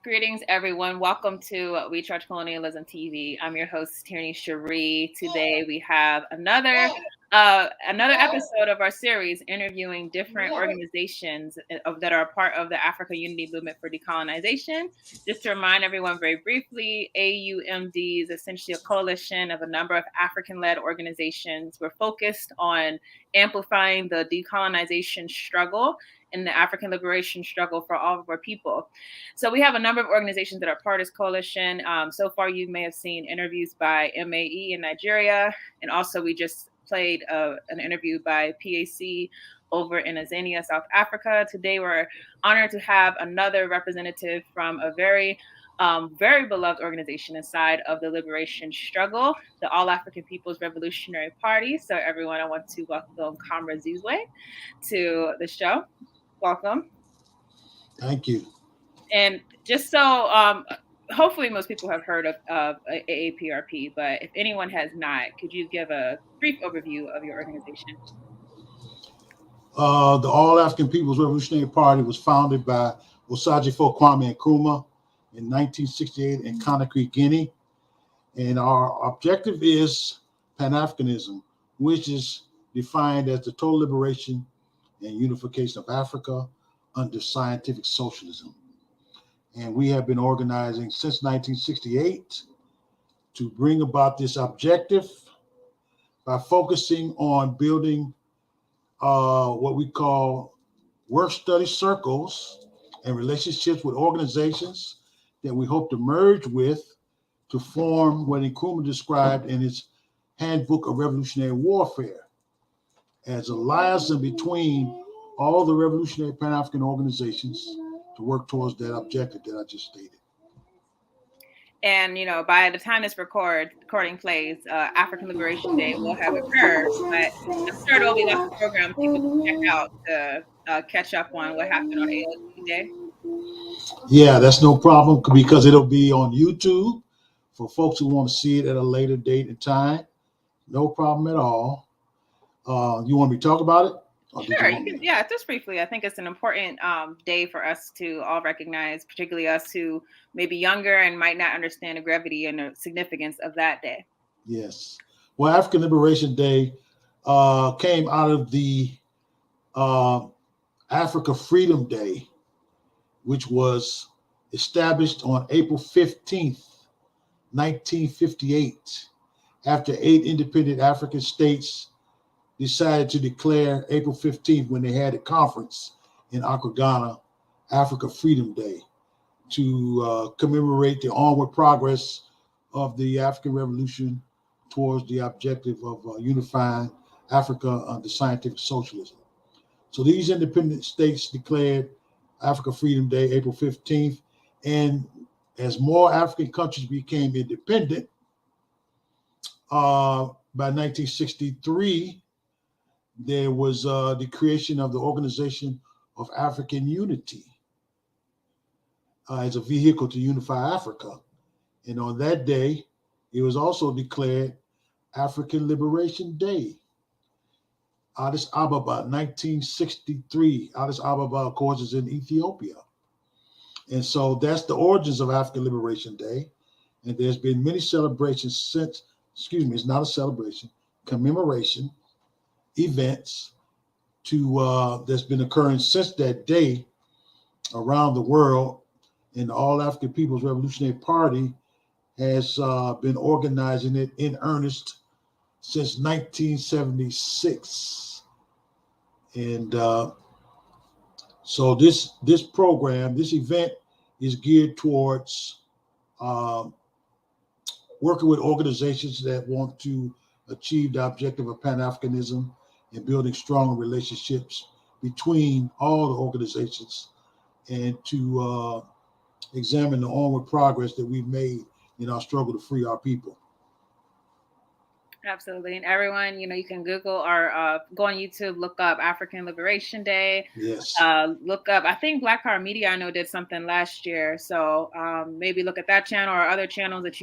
Greetings, everyone. Welcome to We Charge Colonialism TV. I'm your host, Tierney Cherie. Today, we have another episode of our series interviewing different organizations that are part of the Africa Unity Movement for Decolonization. Just to remind everyone very briefly, AUMD is essentially a coalition of a number of African-led organizations. We're focused on amplifying the decolonization struggle and the African liberation struggle for all of our people. So we have a number of organizations that are part of this coalition. So far, you may have seen interviews by MAE in Nigeria, and also we just played an interview by PAC over in Azania, South Africa. Today, we're honored to have another representative from a very beloved organization inside of the liberation struggle, the All African People's Revolutionary Party. So everyone, I want to welcome Comrade Zizwe to the show. Welcome. Thank you. And just so, hopefully most people have heard of AAPRP, but if anyone has not, could you give a brief overview of your organization? The All African People's Revolutionary Party was founded by Osagyefo Kwame Nkrumah in 1968 in Conakry, Guinea. And our objective is Pan-Africanism, which is defined as the total liberation and unification of Africa under scientific socialism. And we have been organizing since 1968 to bring about this objective by focusing on building what we call work study circles and relationships with organizations that we hope to merge with to form what Nkrumah described in his Handbook of Revolutionary Warfare as a liaison between all the revolutionary Pan-African organizations to work towards that objective that I just stated. And, by the time this recording plays, African Liberation Day will have occurred. But I'm sure there'll be lots of programs people can check out to catch up on what happened on AUMD Day. Yeah, that's no problem because it'll be on YouTube for folks who want to see it at a later date and time. No problem at all. You want me to talk about it? Sure, you can. Yeah, just briefly. I think it's an important day for us to all recognize, particularly us who may be younger and might not understand the gravity and the significance of that day. Yes. Well, African Liberation Day came out of the Africa Freedom Day, which was established on April 15th, 1958, after 8 independent African states decided to declare April 15th when they had a conference in Accra, Ghana, Africa Freedom Day, to commemorate the onward progress of the African Revolution towards the objective of unifying Africa under scientific socialism. So these independent states declared Africa Freedom Day, April 15th, and as more African countries became independent, by 1963, there was the creation of the Organization of African Unity as a vehicle to unify Africa. And on that day, it was also declared African Liberation Day. Addis Ababa, 1963. Addis Ababa, of course, is in Ethiopia. And so that's the origins of African Liberation Day. And there's been many celebrations since, it's not a celebration, commemoration events that's been occurring since that day around the world. And the All African People's Revolutionary Party has been organizing it in earnest since 1976. And so this program, this event is geared towards working with organizations that want to achieve the objective of Pan-Africanism and building strong relationships between all the organizations and to examine the onward progress that we've made in our struggle to free our people. Absolutely. And everyone, you can Google or go on YouTube, look up African Liberation Day. Yes. Look up, I think Black Power Media, did something last year. So maybe look at that channel or other channels that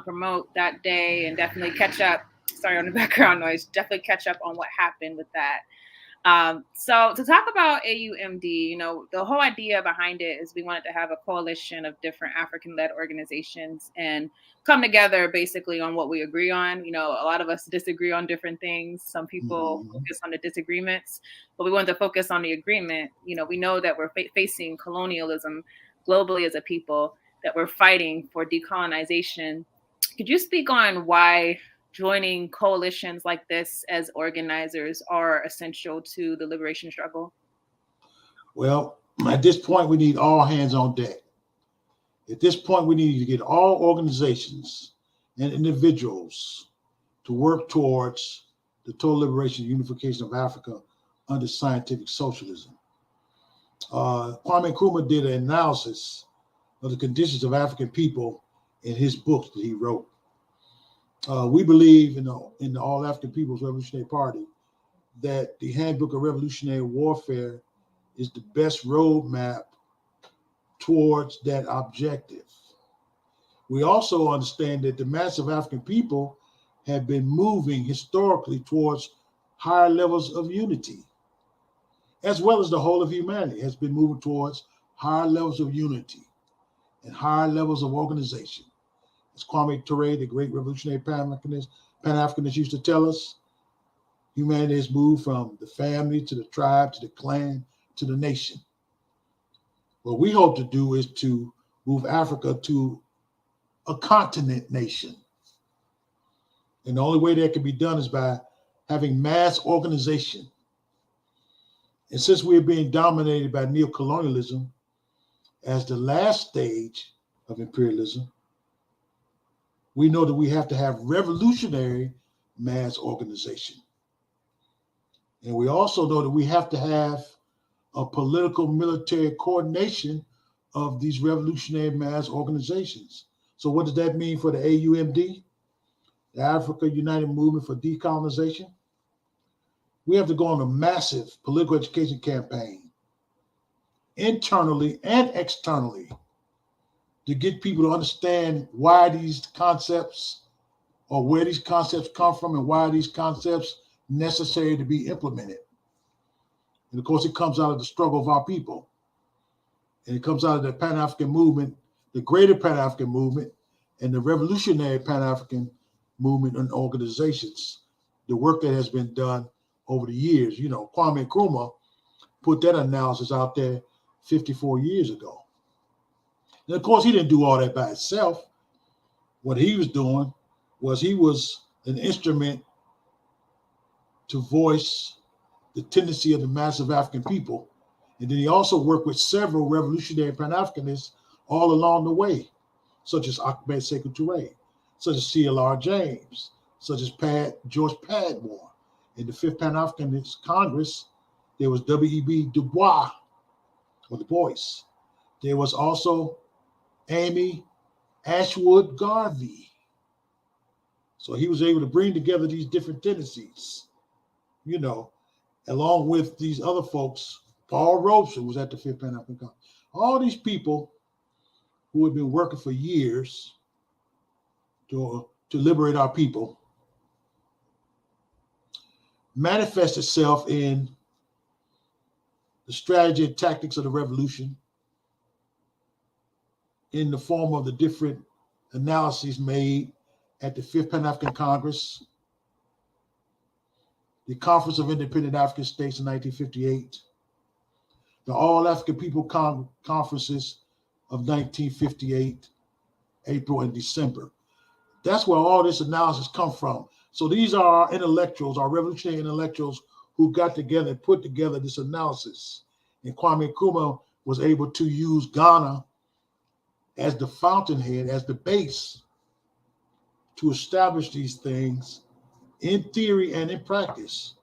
promote that day, and definitely catch up. Sorry on the background noise. Definitely catch up on what happened with that. So to talk about AUMD, you know, the whole idea behind it is we wanted to have a coalition of different African-led organizations and come together basically on what we agree on. You know, a lot of us disagree on different things. Some people focus on the disagreements, but we wanted to focus on the agreement. You know, we know that we're facing colonialism globally as a people, that we're fighting for decolonization. Could you speak on why joining coalitions like this as organizers are essential to the liberation struggle? Well, at this point, we need all hands on deck. At this point, we need to get all organizations and individuals to work towards the total liberation and unification of Africa under scientific socialism. Kwame Nkrumah did an analysis of the conditions of African people in his books that he wrote. We believe in the All African People's Revolutionary Party that the Handbook of Revolutionary Warfare is the best roadmap towards that objective. We also understand that the mass of African people have been moving historically towards higher levels of unity, as well as the whole of humanity has been moving towards higher levels of unity and higher levels of organization. As Kwame Ture, the great revolutionary Pan-Africanist used to tell us, humanity has moved from the family to the tribe to the clan to the nation. What we hope to do is to move Africa to a continent nation. And the only way that can be done is by having mass organization. And since we're being dominated by neocolonialism as the last stage of imperialism, we know that we have to have revolutionary mass organization. And we also know that we have to have a political military coordination of these revolutionary mass organizations. So what does that mean for the AUMD, the Africa United Movement for Decolonization? We have to go on a massive political education campaign, internally and externally, to get people to understand why these concepts or where these concepts come from and why these concepts necessary to be implemented. And of course, it comes out of the struggle of our people. And it comes out of the Pan-African movement, the greater Pan-African movement, and the revolutionary Pan-African movement and organizations, the work that has been done over the years. You know, Kwame Nkrumah put that analysis out there 54 years ago. And of course, he didn't do all that by himself. What he was doing was he was an instrument to voice the tendency of the mass of African people. And then he also worked with several revolutionary Pan-Africanists all along the way, such as Aaprp Sekou Touré, such as C.L.R. James, such as George Padmore. In the Fifth Pan-Africanist Congress, there was W.E.B. Du Bois, or Du Bois. There was also Amy Ashwood Garvey. So he was able to bring together these different tendencies, you know, along with these other folks. Paul Robeson, who was at the Fifth Pan-African Congress. All these people who had been working for years to liberate our people manifest itself in the strategy and tactics of the revolution in the form of the different analyses made at the Fifth Pan-African Congress, the Conference of Independent African States in 1958, the All African People Conferences of 1958, April and December. That's where all this analysis comes from. So these are our intellectuals, our revolutionary intellectuals who got together and put together this analysis. And Kwame Nkrumah was able to use Ghana as the fountainhead, as the base to establish these things in theory and in practice.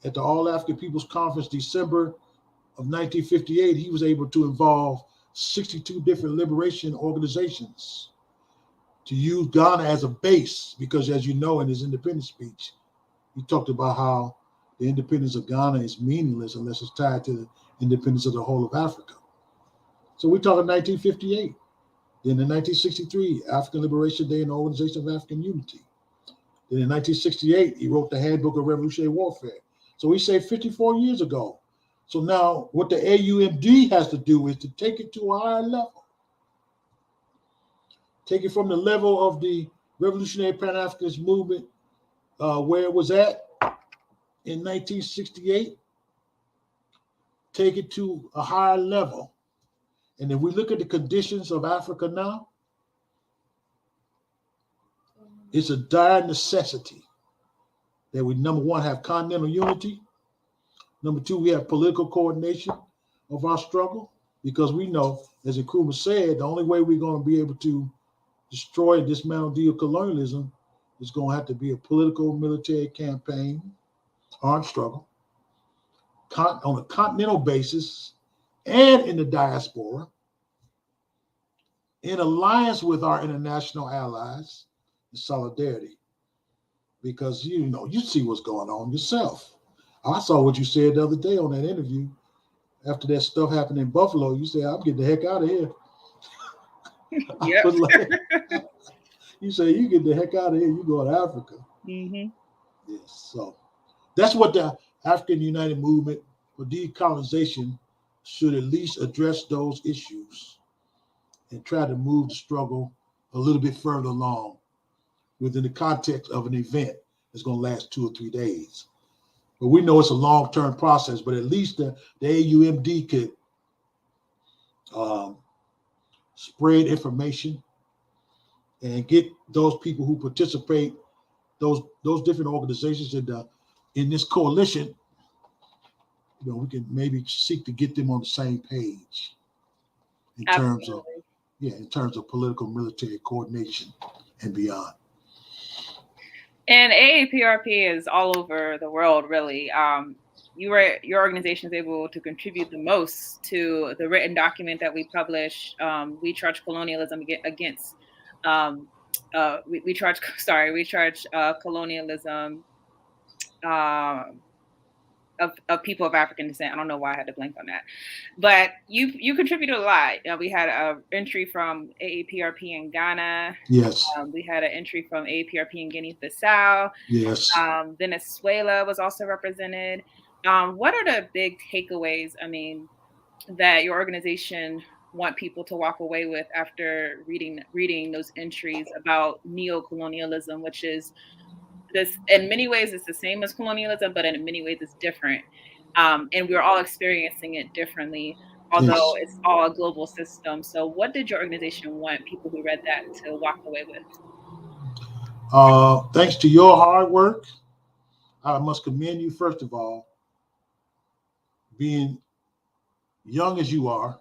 At the All African People's Conference, December of 1958, he was able to involve 62 different liberation organizations to use Ghana as a base, because as you know, in his independence speech, he talked about how the independence of Ghana is meaningless unless it's tied to the independence of the whole of Africa. So we talk in 1958. Then in 1963, African Liberation Day and the Organization of African Unity. Then in 1968, he wrote the Handbook of Revolutionary Warfare. So we say 54 years ago. So now what the AUMD has to do is to take it to a higher level. Take it from the level of the Revolutionary Pan-Africanist movement, where it was at in 1968, take it to a higher level. And if we look at the conditions of Africa now, it's a dire necessity that we, number one, have continental unity. Number two, we have political coordination of our struggle, because we know, as Nkrumah said, the only way we're going to be able to destroy and dismantle neo-colonialism is going to have to be a political military campaign, armed struggle, on a continental basis and in the diaspora, in alliance with our international allies, in solidarity. Because you see what's going on yourself. I saw what you said the other day on that interview. After that stuff happened in Buffalo, you said, I'm getting the heck out of here. Yep. You say, you get the heck out of here, you go to Africa. Mm-hmm. Yes, so that's what the African United Movement for decolonization should at least address those issues and try to move the struggle a little bit further along within the context of an event that's going to last 2 or 3 days. But we know it's a long-term process, but at least the AUMD could spread information and get those people who participate, those different organizations in this coalition, we can maybe seek to get them on the same page in terms of political military coordination and beyond. And AAPRP is all over the world, really. Your organization is able to contribute the most to the written document that we publish. We charge colonialism against. We charge colonialism of people of African descent. I don't know why I had to blank on that, but you contributed a lot. We had an entry from AAPRP in Ghana. Yes. We had an entry from AAPRP in Guinea-Bissau. Yes. Venezuela was also represented. What are the big takeaways, that your organization want people to walk away with after reading those entries about neo-colonialism, which is this, in many ways, it's the same as colonialism, but in many ways it's different. And we're all experiencing it differently, although it's all a global system. So what did your organization want people who read that to walk away with? Thanks to your hard work, I must commend you, first of all, being young as you are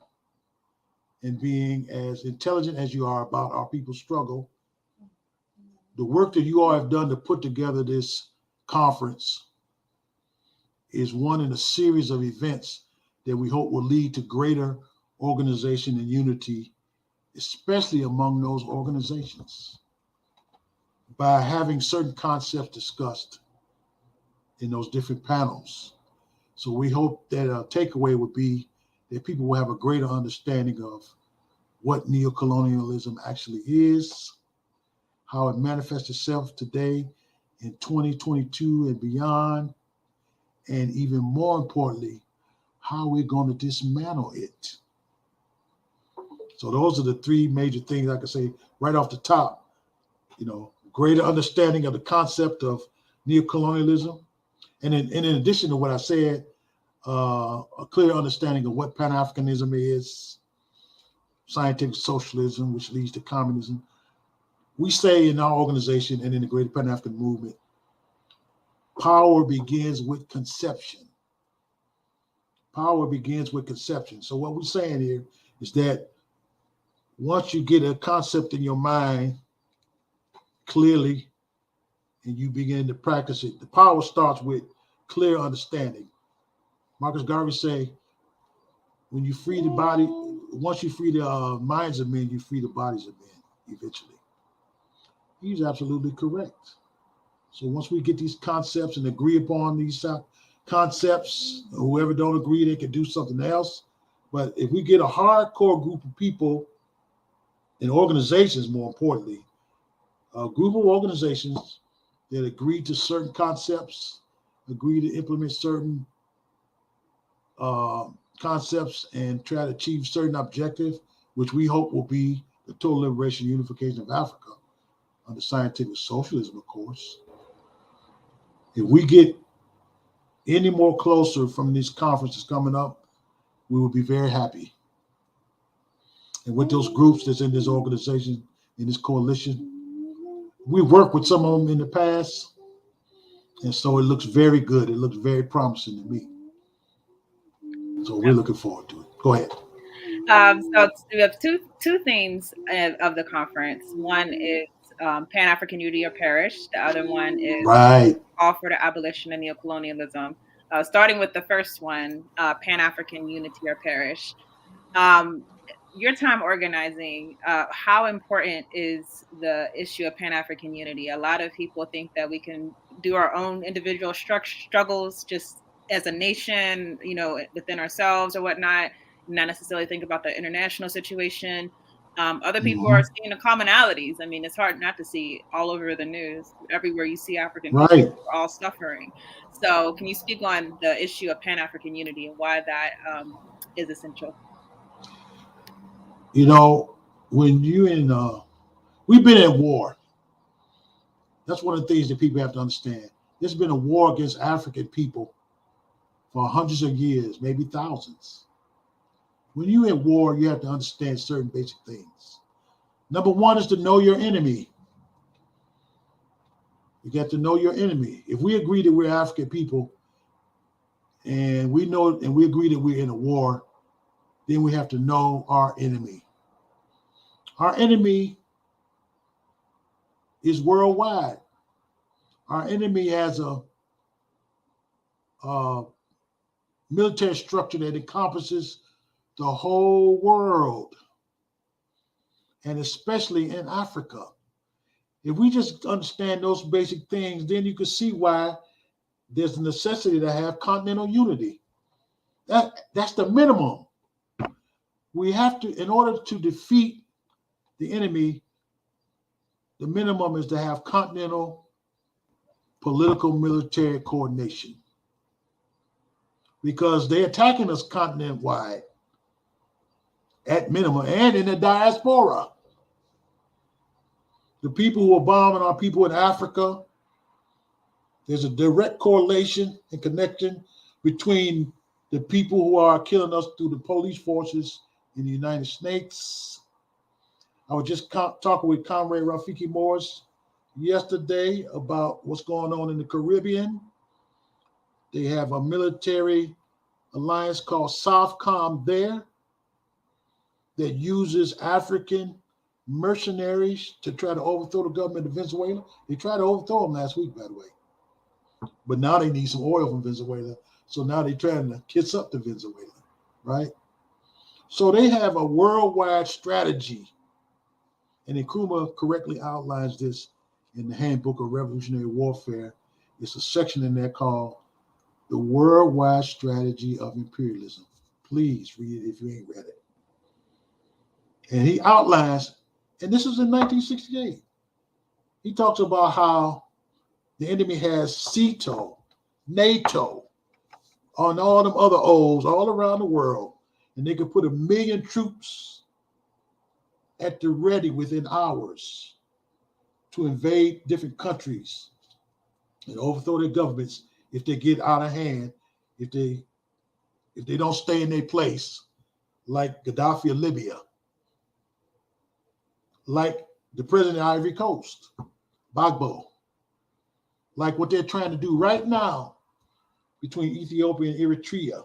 and being as intelligent as you are about our people's struggle. The work that you all have done to put together this conference is one in a series of events that we hope will lead to greater organization and unity, especially among those organizations, by having certain concepts discussed in those different panels. So we hope that a takeaway would be that people will have a greater understanding of what neocolonialism actually is, how it manifests itself today in 2022 and beyond, and even more importantly, how we're going to dismantle it. So those are the three major things I can say right off the top. Greater understanding of the concept of neocolonialism, and in addition to what I said, a clear understanding of what Pan-Africanism is, scientific socialism, which leads to communism. We say in our organization and in the Greater Pan-African Movement, power begins with conception. Power begins with conception. So what we're saying here is that once you get a concept in your mind clearly and you begin to practice it, the power starts with clear understanding. Marcus Garvey say, when you free the body, once you free the minds of men, you free the bodies of men eventually. He's absolutely correct. So once we get these concepts and agree upon these concepts, whoever don't agree, they can do something else. But if we get a hardcore group of people and organizations, more importantly, a group of organizations that agree to certain concepts agree to implement certain concepts and try to achieve certain objectives, which we hope will be the total liberation and unification of Africa under scientific socialism, of course. If we get any more closer from these conferences coming up, we will be very happy. And with those groups that's in this organization, in this coalition, we worked with some of them in the past, and so it looks very good. It looks very promising to me. So we're looking forward to it. Go ahead. So we have two themes of the conference. One is Pan-African Unity or Perish. The other one is Call for the Abolition of Neocolonialism. Starting with the first one, Pan-African Unity or Perish. Your time organizing, how important is the issue of Pan-African unity? A lot of people think that we can do our own individual struggles just as a nation, within ourselves or whatnot, not necessarily think about the international situation. Other people are seeing the commonalities. I mean, it's hard not to see all over the news. Everywhere you see African people are all suffering. So can you speak on the issue of Pan-African unity and why that is essential? When we've been in war. That's one of the things that people have to understand. There's been a war against African people for hundreds of years, maybe thousands. When you're in war, you have to understand certain basic things. Number one is to know your enemy. You got to know your enemy. If we agree that we're African people and we agree that we're in a war, then we have to know our enemy. Our enemy is worldwide. Our enemy has a military structure that encompasses the whole world, and especially in Africa. If we just understand those basic things, then you can see why there's a necessity to have continental unity. That's the minimum. We have to, in order to defeat the enemy, the minimum is to have continental political military coordination, because they're attacking us continent-wide at minimum and in the diaspora. The people who are bombing our people in Africa, there's a direct correlation and connection between the people who are killing us through the police forces in the United States. I was just talking with Comrade Rafiki Morris yesterday about what's going on in the Caribbean. They have a military alliance called SOFCOM there that uses African mercenaries to try to overthrow the government of Venezuela. They tried to overthrow them last week, by the way. But now they need some oil from Venezuela. So now they're trying to kiss up to Venezuela, right? So they have a worldwide strategy. And Nkrumah correctly outlines this in the Handbook of Revolutionary Warfare. It's a section in there called The Worldwide Strategy of Imperialism. Please read it if you ain't read it. And he outlines, and this is in 1968, he talks about how the enemy has CETO, NATO, and all them other O's all around the world, and they could put 1 million troops at the ready within hours to invade different countries and overthrow their governments if they get out of hand, if they don't stay in their place, like Gaddafi of Libya, like the president of Ivory Coast, Gbagbo, like what they're trying to do right now between Ethiopia and Eritrea.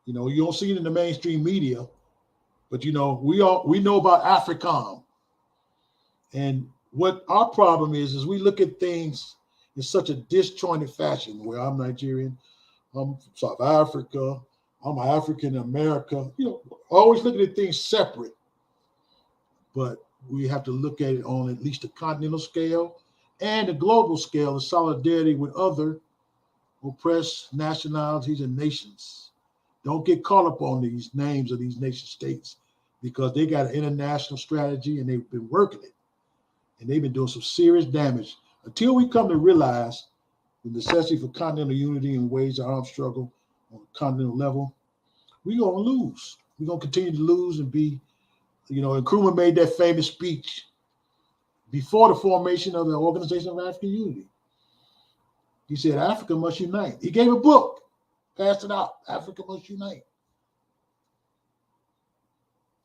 You don't see it in the mainstream media, but we know about AFRICOM. And what our problem is we look at things in such a disjointed fashion, where I'm Nigerian, I'm from South Africa, I'm African America, always looking at things separate. But we have to look at it on at least the continental scale and the global scale in solidarity with other oppressed nationalities and nations. Don't get caught up on these names of these nation states, because they got an international strategy and they've been working it. And they've been doing some serious damage until we come to realize the necessity for continental unity and wage the armed struggle on a continental level, we're going to lose. We're going to continue to lose and be, and Nkrumah made that famous speech before the formation of the Organization of African Unity. He said, Africa must unite. He gave a book, passed it out. Africa must unite.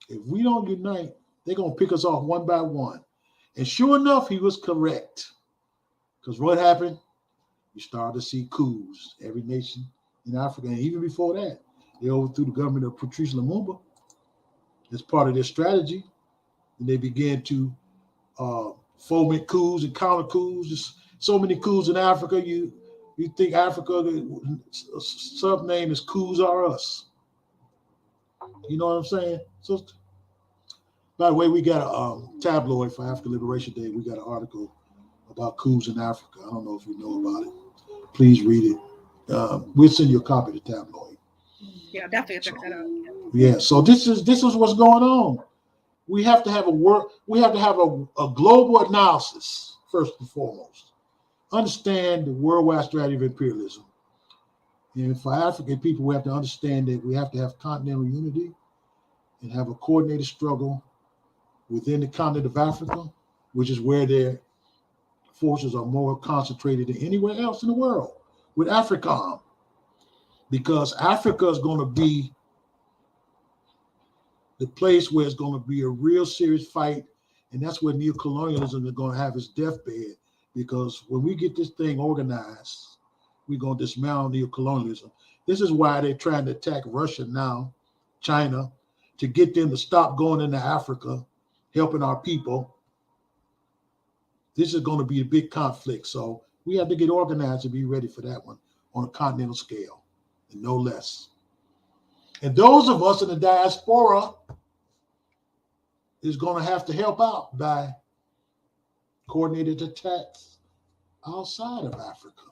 If we don't unite, they're going to pick us off one by one. And sure enough, he was correct. Because what happened? You started to see coups. Every nation in Africa, and even before that, they overthrew the government of Patrice Lumumba as part of their strategy. And they began to foment coups and counter coups. There's so many coups in Africa. You think Africa, the sub-name is Coups Are Us. You know what I'm saying? So, by the way, we got a tabloid for African Liberation Day. We got an article about coups in Africa. I don't know if you know about it. Please read it. We'll send you a copy of the tabloid. Yeah, definitely check that out. Yeah. So this is what's going on. We have to have a global analysis first and foremost. Understand the worldwide strategy of imperialism. And for African people, we have to understand that we have to have continental unity and have a coordinated struggle within the continent of Africa, which is where their forces are more concentrated than anywhere else in the world, with AFRICOM. Because Africa is going to be the place where it's going to be a real serious fight, and that's where neocolonialism is going to have its deathbed. Because when we get this thing organized, we're going to dismantle neocolonialism. This is why they're trying to attack Russia now, China, to get them to stop going into Africa, helping our people. This is going to be a big conflict. So we have to get organized and be ready for that one on a continental scale, and no less. And those of us in the diaspora is going to have to help out by coordinated attacks outside of Africa.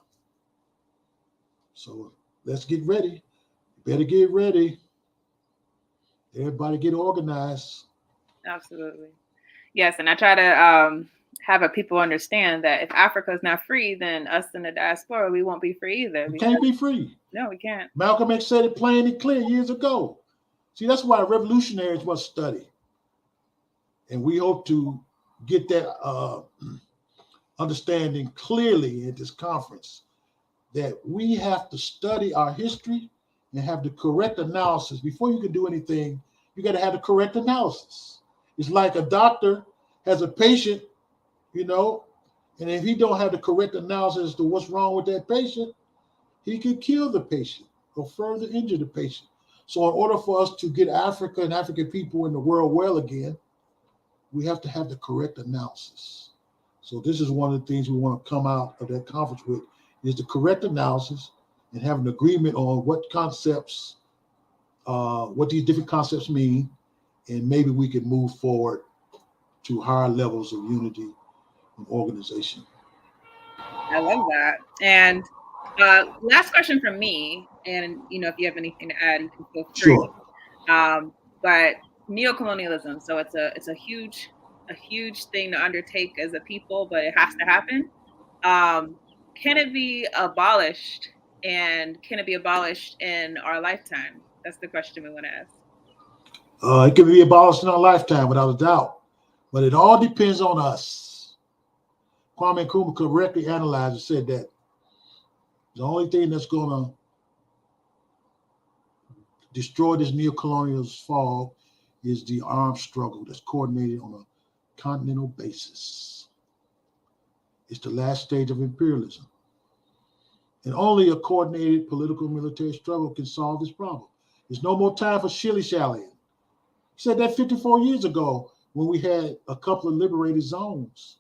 So let's get ready. Better get ready. Everybody get organized. Absolutely. Yes, and I try to have people understand that if Africa is not free, then us in the diaspora, we won't be free either. We can't be free. No, we can't. Malcolm X said it plain and clear years ago. See, that's why revolutionaries must study. And we hope to get that understanding clearly at this conference, that we have to study our history and have the correct analysis. Before you can do anything, you got to have the correct analysis. It's like a doctor has a patient, and if he don't have the correct analysis as to what's wrong with that patient, he could kill the patient or further injure the patient. So in order for us to get Africa and African people in the world well again, we have to have the correct analysis. So this is one of the things we want to come out of that conference with, is the correct analysis and have an agreement on what concepts, what these different concepts mean, and maybe we can move forward to higher levels of unity and organization. I love that. And last question from me, and if you have anything to add, you can feel free. Sure. But neocolonialism, so it's a huge thing to undertake as a people, but it has to happen. Can it be abolished, and can it be abolished in our lifetime? That's the question we want to ask. It can be abolished in our lifetime without a doubt, but it all depends on us. Kwame Nkrumah correctly analyzed and said that the only thing that's going to destroy this neocolonial fog is the armed struggle that's coordinated on a continental basis. It's the last stage of imperialism. And only a coordinated political military struggle can solve this problem. There's no more time for shilly-shallying. He said that 54 years ago when we had a couple of liberated zones.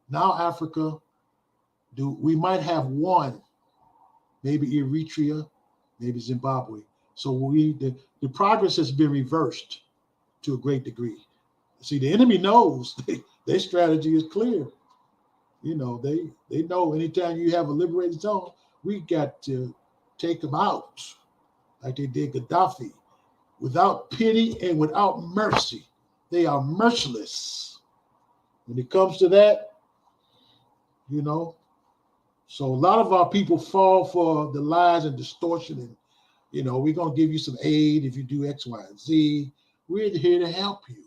Now Africa, we might have one, maybe Eritrea, maybe Zimbabwe. So the progress has been reversed to a great degree. See, the enemy knows their strategy is clear. They know anytime you have a liberated zone, we got to take them out like they did Gaddafi, without pity and without mercy. They are merciless. When it comes to that, So a lot of our people fall for the lies and distortion, and we're going to give you some aid if you do X, Y, and Z. We're here to help you.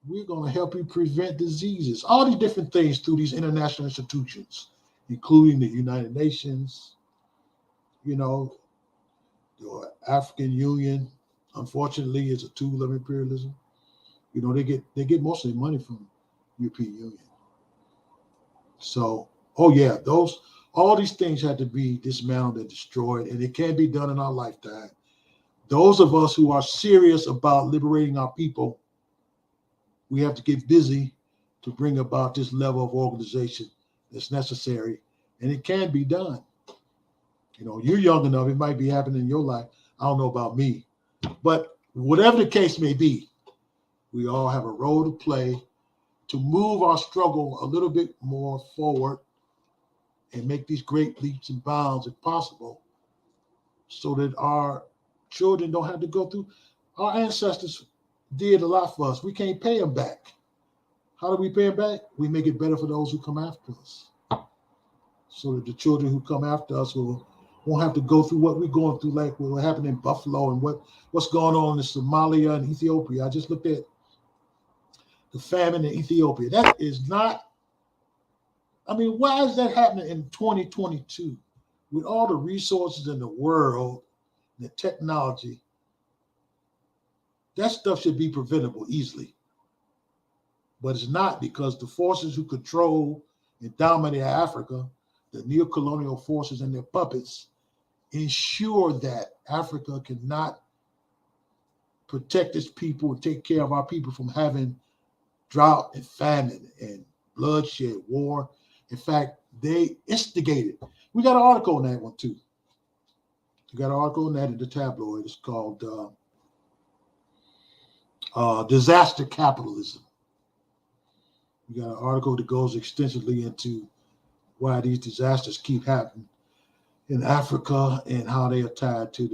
We're going to help you prevent diseases, all these different things through these international institutions, including the United Nations, the African Union, unfortunately, is a tool of imperialism. They get most of their money from European Union. So, all these things had to be dismantled and destroyed, and it can't be done in our lifetime. Those of us who are serious about liberating our people, we have to get busy to bring about this level of organization that's necessary, and it can be done. You're young enough, it might be happening in your life. I don't know about me, but whatever the case may be, we all have a role to play to move our struggle a little bit more forward and make these great leaps and bounds if possible, so that our children don't have to go through. Our ancestors did a lot for us. We can't pay them back. How do we pay them back? We make it better for those who come after us, so that the children who come after us won't have to go through what we're going through, like what happened in Buffalo and what's going on in Somalia and Ethiopia. I just looked at the famine in Ethiopia. That is not, why is that happening in 2022? With all the resources in the world, the technology, that stuff should be preventable easily. But it's not, because the forces who control and dominate Africa, the neocolonial forces and their puppets, ensure that Africa cannot protect its people and take care of our people from having drought and famine and bloodshed, war. In fact, they instigated. We got an article on that one too. We got an article on that in the tabloid. It's called Disaster Capitalism. We got an article that goes extensively into why these disasters keep happening in Africa and how they are tied to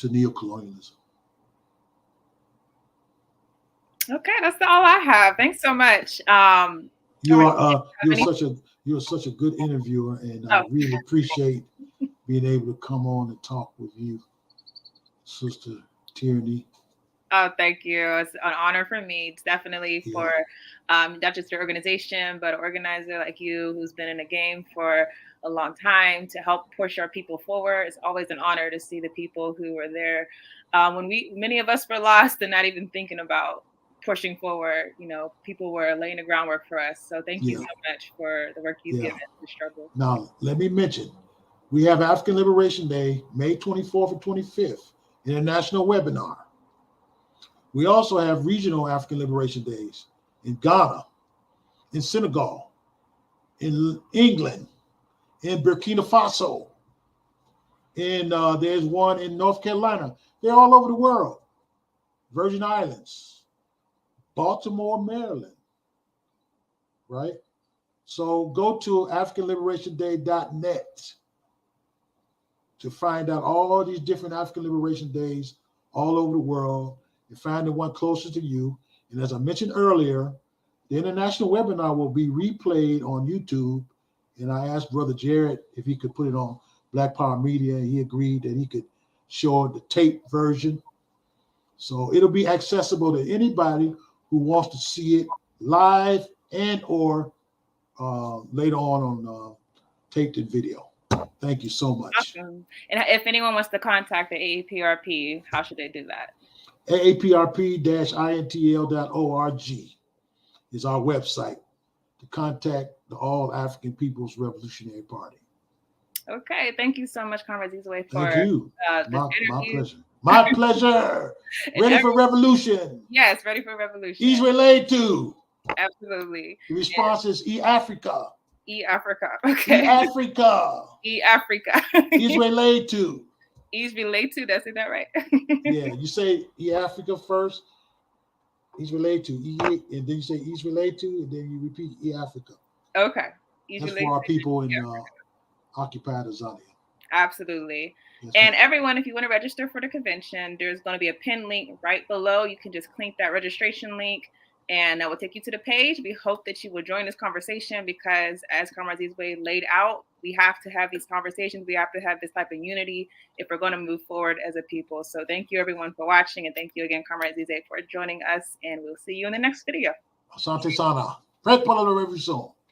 neocolonialism. Okay, that's all I have. Thanks so much. You're such a good interviewer, and I really appreciate being able to come on and talk with you, Sister Tierney. Oh, thank you. It's an honor for me. It's definitely for not just your organization, but an organizer like you who's been in the game for a long time to help push our people forward. It's always an honor to see the people who were there when many of us were lost and not even thinking about pushing forward. People were laying the groundwork for us. So thank you so much for the work you've given to the struggle. Now, let me mention, we have African Liberation Day, May 24th and 25th, international webinar. We also have regional African Liberation Days in Ghana, in Senegal, in England, in Burkina Faso, and there's one in North Carolina. They're all over the world. Virgin Islands, Baltimore, Maryland, right? So go to AfricanLiberationDay.net to find out all these different African Liberation Days all over the world and find the one closest to you. And as I mentioned earlier, the international webinar will be replayed on YouTube. And I asked Brother Jared if he could put it on Black Power Media, and he agreed that he could show the tape version. So it'll be accessible to anybody who wants to see it live and or later on taped in video. Thank you so much. Awesome. And if anyone wants to contact the AAPRP, how should they do that? AAPRP-intl.org is our website to contact the All African People's Revolutionary Party. Okay, thank you so much, Comrade Zizwe, for thank you. My pleasure. My pleasure. Ready for revolution. Yes, ready for revolution. He's relayed to. Absolutely. The response is Afrika. Afrika. Okay. Afrika. Afrika. He's relayed to. He's relayed to. That's it, that right? Yeah, you say Afrika first. He's relayed to. And then you say he's relayed to, and then you repeat Afrika. Okay. That's for our people in occupied Azania. Absolutely. Yes, and everyone, if you want to register for the convention, there's going to be a pin link right below. You can just click that registration link, and that will take you to the page. We hope that you will join this conversation because, as Comrade Zizwe laid out, we have to have these conversations. We have to have this type of unity if we're going to move forward as a people. So thank you everyone for watching, and thank you again, Comrade Zizwe, for joining us, and we'll see you in the next video. Asante sana. Fred Pala Revolution.